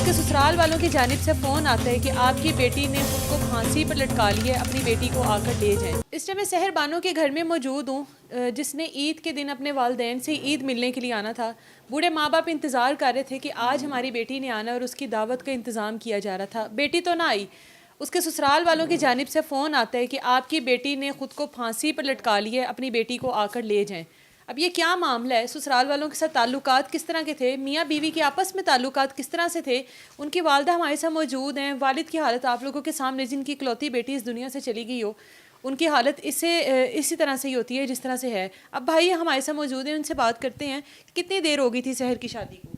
उसके ससुराल वालों की जानिब से फ़ोन आता है कि आपकी बेटी ने खुद को फांसी पर लटका लिया है, अपनी बेटी को आकर ले जाएं। इस टाइम मैं सहर बानो के घर में मौजूद हूँ, जिसने ईद के दिन अपने वालदैन से ईद मिलने के लिए आना था। बूढ़े माँ बाप इंतज़ार कर रहे थे कि आज हमारी बेटी ने आना और उसकी दावत का इंतज़ाम किया जा रहा था। बेटी तो ना आई। उसके ससुराल वालों की जानिब से फ़ोन आता है कि आपकी बेटी ने खुद को फांसी पर लटका लिया है, अपनी बेटी को आकर ले जाएं। अब ये क्या मामला है? ससुराल वालों के साथ ताल्लुकात किस तरह के थे? मियाँ बीवी के आपस में ताल्लुकात किस तरह से थे? उनकी वालदा हमारे साथ मौजूद हैं। वालिद की हालत आप लोगों के सामने, जिनकी इकलौती बेटी इस दुनिया से चली गई हो, उनकी हालत इसी तरह से ही होती है जिस तरह से है। अब भाई हमारे साथ मौजूद हैं, उनसे बात करते हैं। कितनी देर हो गई थी सहर की शादी को?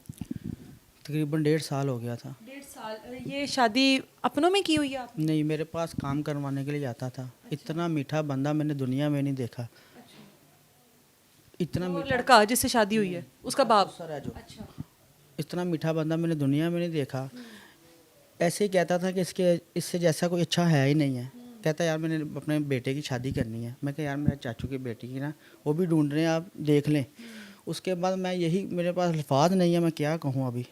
तकरीबन 1.5 साल हो गया था। 1.5 साल। ये शादी अपनों में की हुई है आपने? नहीं, मेरे पास काम करवाने के लिए आता था। इतना मीठा बंदा मैंने दुनिया में नहीं देखा। इतना वो मीठा लड़का जिससे शादी हुई है, उसका बाप? सर है जो, अच्छा। इतना मीठा बंदा मैंने दुनिया में नहीं देखा। ऐसे ही कहता था कि इससे जैसा कोई अच्छा है ही नहीं है। कहता यार मैंने अपने बेटे की शादी करनी है। मैं कहा यार मेरे चाचू की बेटी की ना, वो भी ढूंढ रहे हैं, आप देख लें। उसके बाद मैं यही, मेरे पास अल्फाज नहीं है, मैं क्या कहूँ अभी।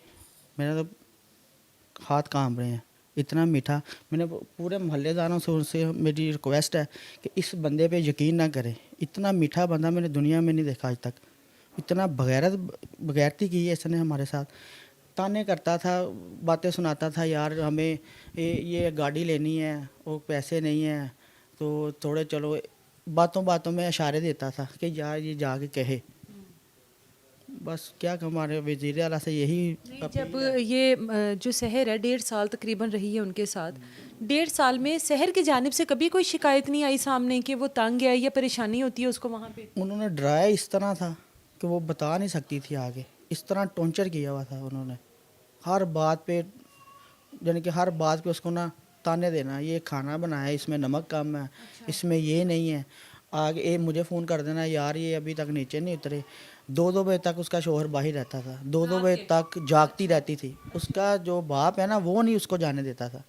मेरा तो हाथ कांप रहे हैं। इतना मीठा, मैंने पूरे मोहल्लेदारों से, उनसे मेरी रिक्वेस्ट है कि इस बंदे पे यकीन ना करें। इतना मीठा बंदा मैंने दुनिया में नहीं देखा आज तक। इतना बगैरती की है इसने हमारे साथ। ताने करता था, बातें सुनाता था, यार हमें ये गाड़ी लेनी है, वो पैसे नहीं हैं, तो थोड़े चलो। बातों बातों में इशारे देता था कि यार ये जाके कहे। बस क्या कहूँ, हमारे वज़ीर आला से यही नहीं, जब अपील है। ये जो शहर है 1.5 साल तकरीबन रही है उनके साथ, 1.5 साल में शहर की जानिब से कभी कोई शिकायत नहीं आई सामने कि वो तंग है या परेशानी होती है उसको वहाँ पे? उन्होंने डराया इस तरह था कि वो बता नहीं सकती थी आगे। इस तरह टॉर्चर किया हुआ था उन्होंने। हर बात पे, यानी कि हर बात पे उसको ना ताने देना, ये खाना बनाया इसमें नमक कम है, इसमें ये नहीं है। आगे मुझे फ़ोन कर देना, यार ये अभी तक नीचे नहीं उतरे। 2-2 बजे तक उसका शौहर बाहर रहता था, 2-2 बजे तक जागती रहती थी। उसका जो बाप है ना, वो नहीं उसको जाने देता था,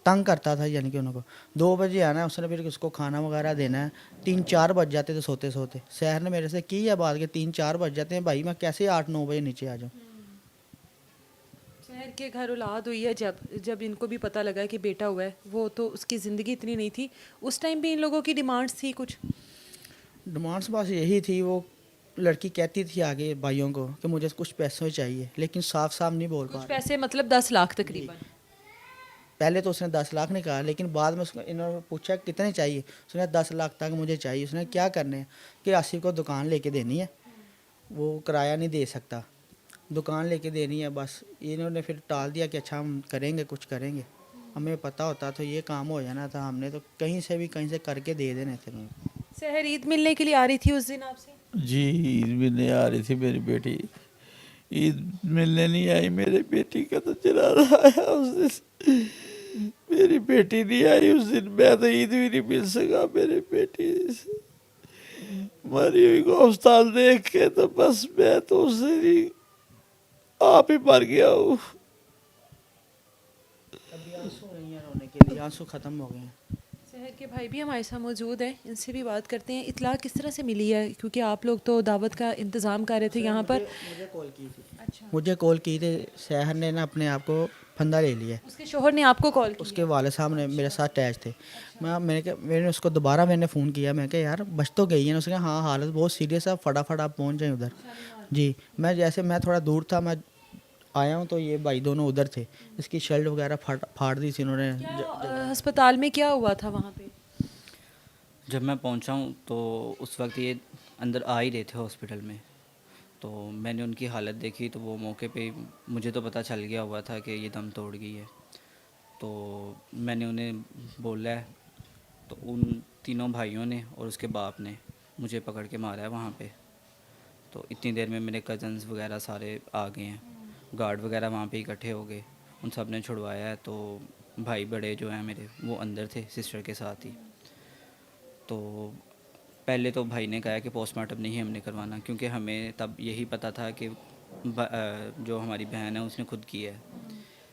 तंग करता था। यानी कि उनको 2 बजे आना है उसने, फिर उसको खाना वगैरह देना है। 3-4 बज जाते थे सोते सोते। शहर ने मेरे से की है बात कि 3-4 बज जाते हैं भाई, मैं कैसे 8-9 बजे नीचे आ जाऊँ। शहर के घर औलाद हुई है, जब जब इनको भी पता लगा कि बेटा हुआ है, वो तो उसकी ज़िंदगी इतनी नहीं थी। उस टाइम भी इन लोगों की डिमांड्स थी कुछ? डिमांड्स बस यही थी, वो लड़की कहती थी आगे भाइयों को कि मुझे कुछ पैसे चाहिए, लेकिन साफ साफ नहीं बोल पा कुछ रही। पैसे मतलब 10 लाख तकरीबन? पहले तो उसने 10 लाख नहीं कहा, लेकिन बाद में उसको इन्होंने पूछा कितने चाहिए, उसने 10 लाख तक मुझे चाहिए। उसने क्या करने हैं कि आसिफ को दुकान लेके देनी है, वो किराया नहीं दे सकता, दुकान लेके देनी है। बस इन्होंने फिर टाल दिया कि अच्छा हम करेंगे, कुछ करेंगे। हमें पता होता तो ये काम हो जाना था, हमने तो कहीं से भी कहीं से करके दे देने थे उनको। शहर ईद मिलने के लिए आ रही थी उस दिन आपसे? जी, ईद मिलने आ रही थी मेरी बेटी। ईद मिलने नहीं आई, मेरी बेटी का तो जनाजा आया उस दिन। मेरी बेटी नहीं आई उस दिन, मैं तो ईद भी नहीं मिल सका मेरी बेटी से। मरी हुई को अस्पताल देख के तो बस मैं तो उस दिन ही आप ही मर गया हूँ। अभी आंसू नहीं है रोने के लिए, आंसू ख़त्म हो गए हैं। शहर के भाई भी हमारे साथ मौजूद हैं, इनसे भी बात करते हैं। इतला किस तरह से मिली है, क्योंकि आप लोग तो दावत का इंतज़ाम कर रहे थे यहाँ पर? मुझे कॉल की थी। अच्छा। मुझे कॉल की थी, शहर ने ना अपने आप को फंदा ले लिया है। उसके शोहर ने आपको कॉल की उसके है? वाले साहब ने मेरे साथ अटैच थे। मैंने उसको दोबारा फ़ोन किया, मैं कहा यार बच तो गई है ना। उसने कहा हाँ हालत बहुत सीरियस है, फटाफट आप पहुँच जाएँ उधर। जी, मैं थोड़ा दूर था, मैं आया हूँ तो ये भाई दोनों उधर थे। इसकी शर्ट वगैरह फाड़ दी थी इन्होंने। क्या अस्पताल में क्या हुआ था वहाँ पे? जब मैं पहुंचा हूं तो उस वक्त ये अंदर आ ही रहे थे हॉस्पिटल में। तो मैंने उनकी हालत देखी तो वो मौके पे मुझे तो पता चल गया हुआ था कि ये दम तोड़ गई है। तो मैंने उन्हें बोला है, तो उन तीनों भाइयों ने और उसके बाप ने मुझे पकड़ के मारा है वहाँ पे। तो इतनी देर में मेरे कज़न्स वगैरह सारे आ गए हैं, गार्ड वगैरह वहाँ पे इकट्ठे हो गए, उन सब ने छुड़वाया है। तो भाई बड़े जो हैं मेरे, वो अंदर थे सिस्टर के साथ ही। तो पहले तो भाई ने कहा कि पोस्टमार्टम नहीं हमने करवाना, क्योंकि हमें तब यही पता था कि जो हमारी बहन है उसने खुद की है।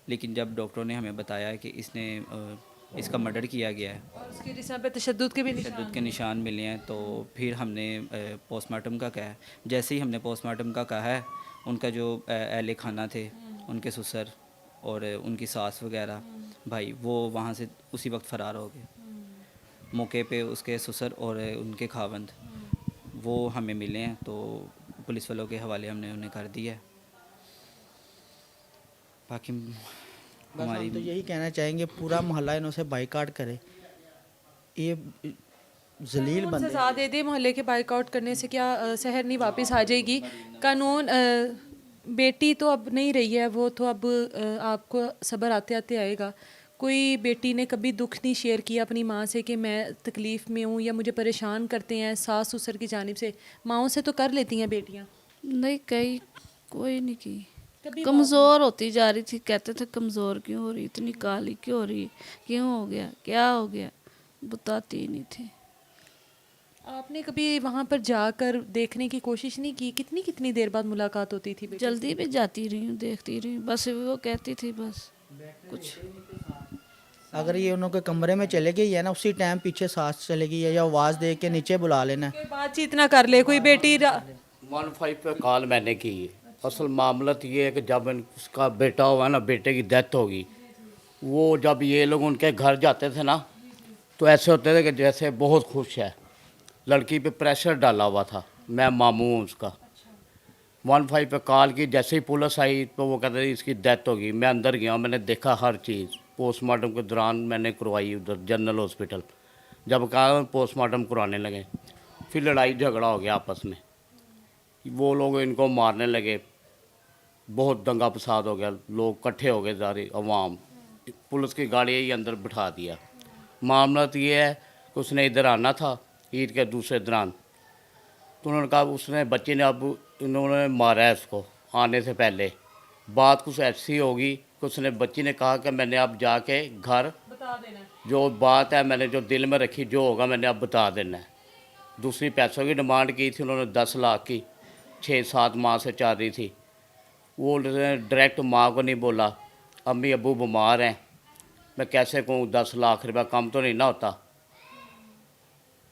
लेकिन जब डॉक्टरों ने हमें बताया कि इसका मर्डर किया गया है, और उसके जिस्म पे तशद्दुद के भी तशद्दुद निशान के हैं। निशान मिले हैं, तो फिर हमने पोस्टमार्टम का कहा है। जैसे ही हमने पोस्टमार्टम का कहा है, उनका जो अहले खाना थे, उनके ससुर, और उनकी सास वगैरह भाई वो वहाँ से उसी वक्त फ़रार हो गए। मौके पे उसके ससुर और उनके खावंद वो हमें मिले हैं, तो पुलिस वालों के हवाले हमने उन्हें कर दिया है। बाकी बस हमारी हम तो यही कहना चाहेंगे पूरा मोहल्ला इन्हों से बाइकाट करे, ये जलील कानून बंदे सजा दे दे। मोहल्ले के बाइकआउट करने से क्या शहर नहीं वापस आ जाएगी? कानून बेटी तो अब नहीं रही है, वो तो अब आपको सब्र आते आते आएगा। कोई बेटी ने कभी दुख नहीं शेयर किया अपनी माँ से कि मैं तकलीफ़ में हूँ या मुझे परेशान करते हैं सास ससुर की जानिब से? माँओं से तो कर लेती हैं बेटियाँ। नहीं कहीं कोई नहीं की। कभी कमज़ोर होती जा रही थी, कहते थे कमज़ोर क्यों हो रही, इतनी काली क्यों हो रही, क्यों हो गया, क्या हो गया, बताती ही नहीं थी। आपने कभी वहाँ पर जाकर देखने की कोशिश नहीं की? कितनी कितनी देर बाद मुलाकात होती थी बेटी से? जल्दी भी जाती रही हूँ, देखती रही हूँ, बस वो कहती थी बस कुछ। अगर ये उन्होंने कमरे में चले गई है ना, उसी टाइम पीछे सांस चले गई है या आवाज़ दे के नीचे बुला लेना है। कोई बातचीत ना कर ले कोई बेटी 15 पे कॉल मैंने की है। असल मामला तो ये है कि जब उसका बेटा हुआ ना, बेटे की डेथ होगी, वो जब ये लोग उनके घर जाते थे ना, तो ऐसे होते थे कि जैसे बहुत खुश है। लड़की पे प्रेशर डाला हुआ था, मैं मामू हूँ उसका। 15 पे कॉल की, जैसे ही पुलिस आई तो वो कहते थे इसकी डेथ होगी। मैं अंदर गया, मैंने देखा हर चीज़। पोस्टमार्टम के दौरान मैंने करवाई उधर जनरल हॉस्पिटल। जब कहा पोस्टमार्टम करवाने लगे, फिर लड़ाई झगड़ा हो गया आपस में, वो लोग इनको मारने लगे, बहुत दंगा फसाद हो गया, लोग इकट्ठे हो गए सारी अवाम, पुलिस की गाड़ी ही अंदर बिठा दिया। मामला तो ये है कि उसने इधर आना था ईद के दूसरे दौरान, तो उन्होंने कहा उसने बच्चे ने अब इन्होंने मारा है उसको आने से पहले। बात कुछ ऐसी होगी कि उसने बच्ची ने कहा कि मैंने अब जाके घर बता देना, जो बात है मैंने जो दिल में रखी, जो होगा मैंने अब बता देना है। दूसरी पैसों की डिमांड की थी उन्होंने, 10 लाख की, 6-7 माह से चल रही थी। वो डायरेक्ट माँ को नहीं बोला, अम्मी अब्बू बीमार हैं, मैं कैसे कहूँ 10 लाख रुपया कम तो नहीं ना होता।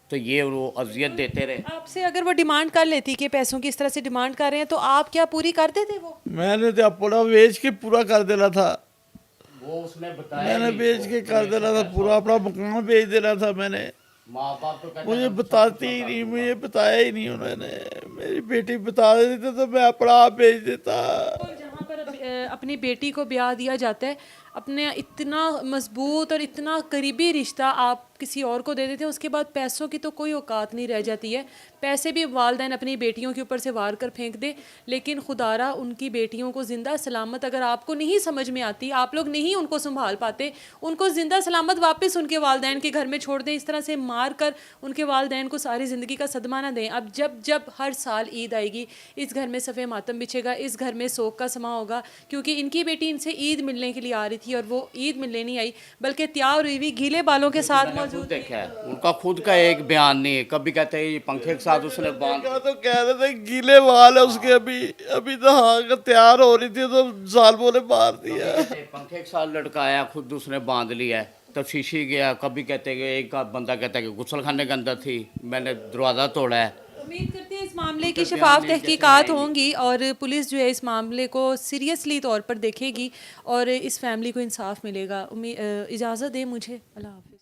तो ये वो अजियत देते रहे। आपसे अगर वो डिमांड कर लेती कि पैसों की इस तरह से डिमांड कर रहे हैं तो आप क्या पूरी कर देते? वो मैंने तो अपना बेच के पूरा कर देना था, वो उसने बताया मैंने नहीं, बेच के कर देना था पूरा, अपना मकान बेच देना था मैंने। माँ बाप तो कहते मुझे हैं, बताती ही नहीं, मुझे बताया ही नहीं उन्होंने। मेरी बेटी बता देती तो मैं अपना आप बेच देता। और जहाँ पर अपनी बेटी को ब्याह दिया जाता है, अपने इतना मजबूत और इतना करीबी रिश्ता आप किसी और को दे देते हैं, उसके बाद पैसों की तो कोई औकात नहीं रह जाती है। पैसे भी वालिदैन अपनी बेटियों के ऊपर से वार कर फेंक दे, लेकिन खुदारा उनकी बेटियों को ज़िंदा सलामत अगर आपको नहीं समझ में आती, आप लोग नहीं उनको संभाल पाते, उनको ज़िंदा सलामत वापस उनके वालिदैन के घर में छोड़ दें। इस तरह से मार कर उनके वालिदैन को सारी ज़िंदगी का सदमा ना दें। अब जब जब हर साल ईद आएगी, इस घर में सफ़े मातम बिछेगा, इस घर में शोक का समा होगा, क्योंकि इनकी बेटी इनसे ईद मिलने के लिए आ रही थी और वो ईद मिलने नहीं आई, बल्कि तैयार हुई हुई गीले बालों के साथ खुद मौजूद। देखा है, उनका खुद का एक बयान नहीं है। कभी कहते हैं ये पंखे के साथ उसने बांध, क्या तो कह रहे थे गीले बाल है उसके, अभी तो हाँ का तैयार हो रही थी तो जालिमों ने मार दिया। पंखे के साथ लटकाया, खुद उसने बांध लिया है। तब शीशी गया, कभी कहते कि एक बंदा कहता है कि गुसल खाने के अंदर थी, मैंने दरवाज़ा तोड़ा है। उम्मीद करते हैं इस मामले की शफाफ तहकीकात होंगी और पुलिस जो है इस मामले को सीरियसली तौर पर देखेगी और इस फैमिली को इंसाफ मिलेगा। इजाज़त दें मुझे, अल्लाह हाफ़िज़।